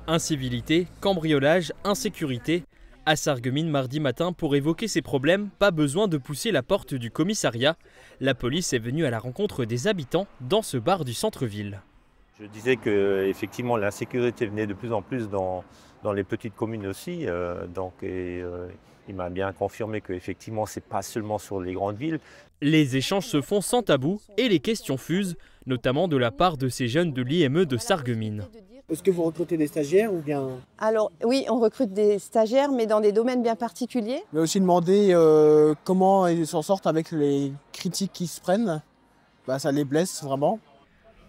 Incivilité, cambriolage, insécurité. À Sarreguemines mardi matin, pour évoquer ces problèmes, pas besoin de pousser la porte du commissariat. La police est venue à la rencontre des habitants dans ce bar du centre-ville. Je disais que effectivement l'insécurité venait de plus en plus dans les petites communes aussi. Il m'a bien confirmé qu'effectivement ce n'est pas seulement sur les grandes villes. Les échanges se font sans tabou et les questions fusent, notamment de la part de ces jeunes de l'IME de Sarreguemines. Est-ce que vous recrutez des stagiaires ou bien... Alors oui, on recrute des stagiaires, mais dans des domaines bien particuliers. Je vais aussi demander comment ils s'en sortent avec les critiques qui se prennent. Ça les blesse vraiment.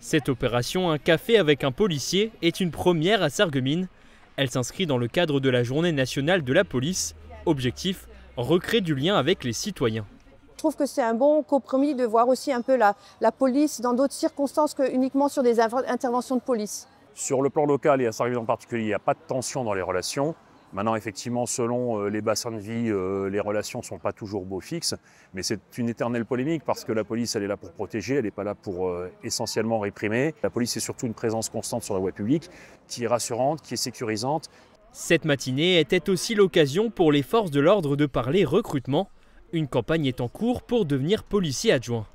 Cette opération, un café avec un policier, est une première à Sarreguemines. Elle s'inscrit dans le cadre de la Journée nationale de la police. Objectif, recréer du lien avec les citoyens. Je trouve que c'est un bon compromis de voir aussi un peu la police dans d'autres circonstances que uniquement sur des interventions de police. Sur le plan local et à Sarreguemines en particulier, il n'y a pas de tension dans les relations. Maintenant, effectivement, selon les bassins de vie, les relations ne sont pas toujours beau fixes, mais c'est une éternelle polémique parce que la police, elle est là pour protéger, elle n'est pas là pour essentiellement réprimer. La police, c'est surtout une présence constante sur la voie publique qui est rassurante, qui est sécurisante. Cette matinée était aussi l'occasion pour les forces de l'ordre de parler recrutement. Une campagne est en cours pour devenir policier adjoint.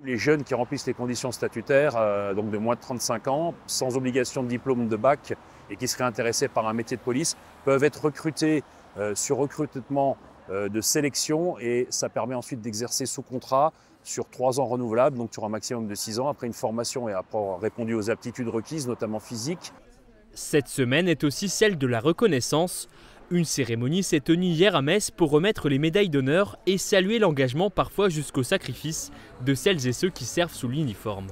Les jeunes qui remplissent les conditions statutaires, donc de moins de 35 ans, sans obligation de diplôme de bac et qui seraient intéressés par un métier de police, peuvent être recrutés sur recrutement de sélection et ça permet ensuite d'exercer sous contrat sur 3 ans renouvelables, donc sur un maximum de 6 ans, après une formation et après avoir répondu aux aptitudes requises, notamment physiques. Cette semaine est aussi celle de la reconnaissance. Une cérémonie s'est tenue hier à Metz pour remettre les médailles d'honneur et saluer l'engagement parfois jusqu'au sacrifice de celles et ceux qui servent sous l'uniforme.